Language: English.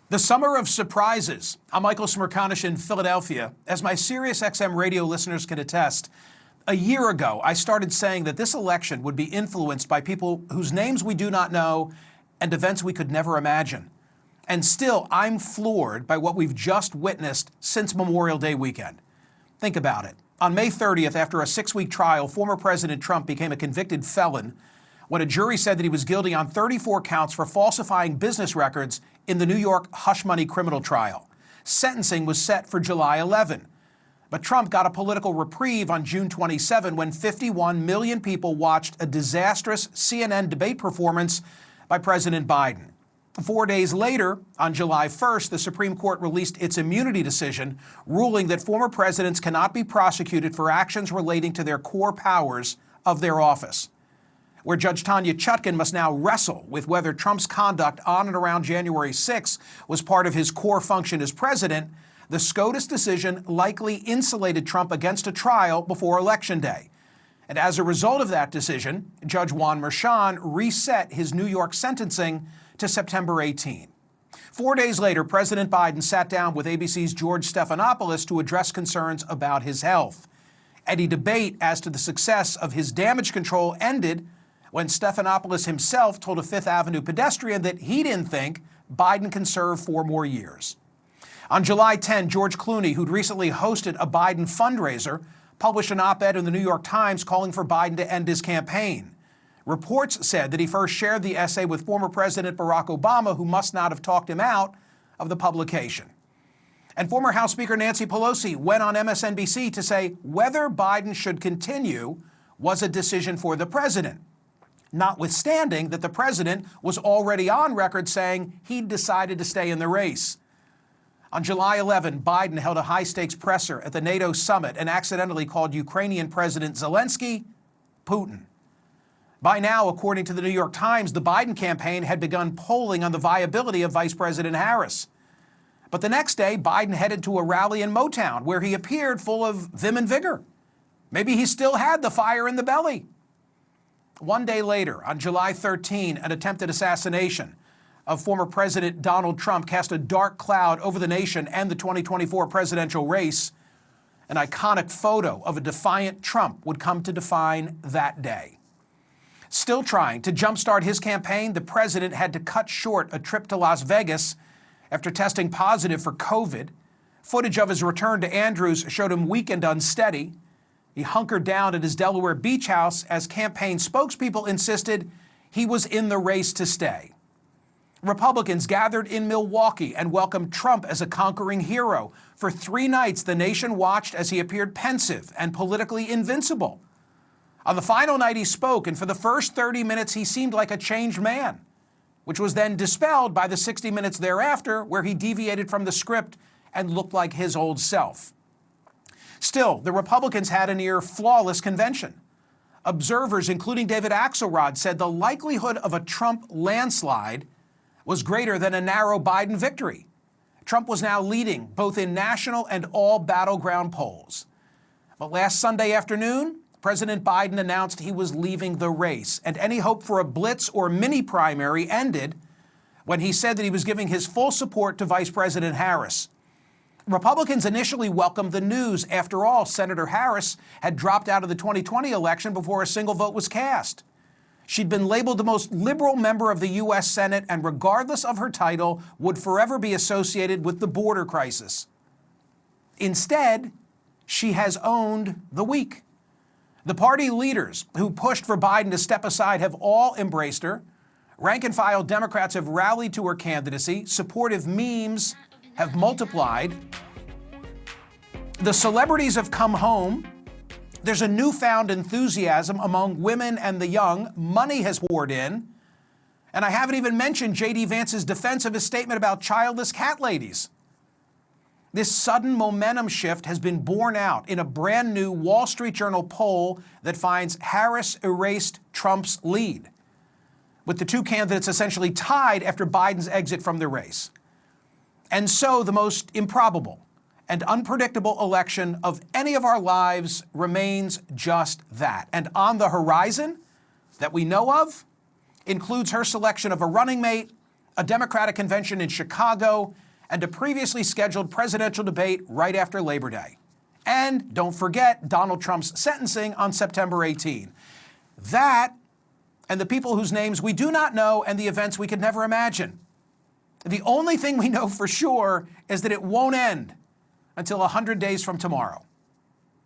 The summer of surprises. I'm Michael Smerconish in Philadelphia. As my SiriusXM radio listeners can attest, a year ago, I started saying that this election would be influenced by people whose names we do not know and events we could never imagine. And still, I'm floored by what we've just witnessed since Memorial Day weekend. Think about it. On May 30th, after a 6-week trial, former President Trump became a convicted felon when a jury said that he was guilty on 34 counts for falsifying business records in the New York hush money criminal trial. Sentencing was set for July 11. But Trump got a political reprieve on June 27 when 51 million people watched a disastrous CNN debate performance by President Biden. 4 days later, on July 1st, the Supreme Court released its immunity decision, ruling that former presidents cannot be prosecuted for actions relating to their core powers of their office. Where Judge Tanya Chutkan must now wrestle with whether Trump's conduct on and around January 6 was part of his core function as president, the SCOTUS decision likely insulated Trump against a trial before Election Day. And as a result of that decision, Judge Juan Merchan reset his New York sentencing to September 18. 4 days later, President Biden sat down with ABC's George Stephanopoulos to address concerns about his health. Any debate as to the success of his damage control ended when Stephanopoulos himself told a Fifth Avenue pedestrian that he didn't think Biden can serve 4 more years. On July 10, George Clooney, who'd recently hosted a Biden fundraiser, published an op-ed in the New York Times calling for Biden to end his campaign. Reports said that he first shared the essay with former President Barack Obama, who must not have talked him out of the publication. And former House Speaker Nancy Pelosi went on MSNBC to say whether Biden should continue was a decision for the president, notwithstanding that the president was already on record saying he'd decided to stay in the race. On July 11, Biden held a high-stakes presser at the NATO summit and accidentally called Ukrainian President Zelensky Putin. By now, according to the New York Times, the Biden campaign had begun polling on the viability of Vice President Harris. But the next day, Biden headed to a rally in Motown where he appeared full of vim and vigor. Maybe he still had the fire in the belly. 1 day later, on July 13, an attempted assassination of former President Donald Trump cast a dark cloud over the nation and the 2024 presidential race. An iconic photo of a defiant Trump would come to define that day. Still trying to jumpstart his campaign, the president had to cut short a trip to Las Vegas after testing positive for COVID. Footage of his return to Andrews showed him weak and unsteady. He hunkered down at his Delaware beach house as campaign spokespeople insisted he was in the race to stay. Republicans gathered in Milwaukee and welcomed Trump as a conquering hero. For 3 nights, the nation watched as he appeared pensive and politically invincible. On the final night, he spoke, and for the first 30 minutes, he seemed like a changed man, which was then dispelled by the 60 minutes thereafter, where he deviated from the script and looked like his old self. Still, the Republicans had a near flawless convention. Observers, including David Axelrod, said the likelihood of a Trump landslide was greater than a narrow Biden victory. Trump was now leading both in national and all battleground polls. But last Sunday afternoon, President Biden announced he was leaving the race, and any hope for a blitz or mini primary ended when he said that he was giving his full support to Vice President Harris. Republicans initially welcomed the news. After all, Senator Harris had dropped out of the 2020 election before a single vote was cast. She'd been labeled the most liberal member of the U.S. Senate and, regardless of her title, would forever be associated with the border crisis. Instead, she has owned the week. The party leaders who pushed for Biden to step aside have all embraced her. Rank-and-file Democrats have rallied to her candidacy. Supportive memes have multiplied. The celebrities have come home. There's a newfound enthusiasm among women and the young. Money has poured in. And I haven't even mentioned J.D. Vance's defense of his statement about childless cat ladies. This sudden momentum shift has been borne out in a brand new Wall Street Journal poll that finds Harris erased Trump's lead, with the 2 candidates essentially tied after Biden's exit from the race. And so the most improbable and unpredictable election of any of our lives remains just that. And on the horizon that we know of includes her selection of a running mate a Democratic convention in Chicago, and a previously scheduled presidential debate right after Labor Day. And don't forget Donald Trump's sentencing on September 18. That, and the people whose names we do not know, and the events we could never imagine. The only thing we know for sure is that it won't end until 100 days from tomorrow.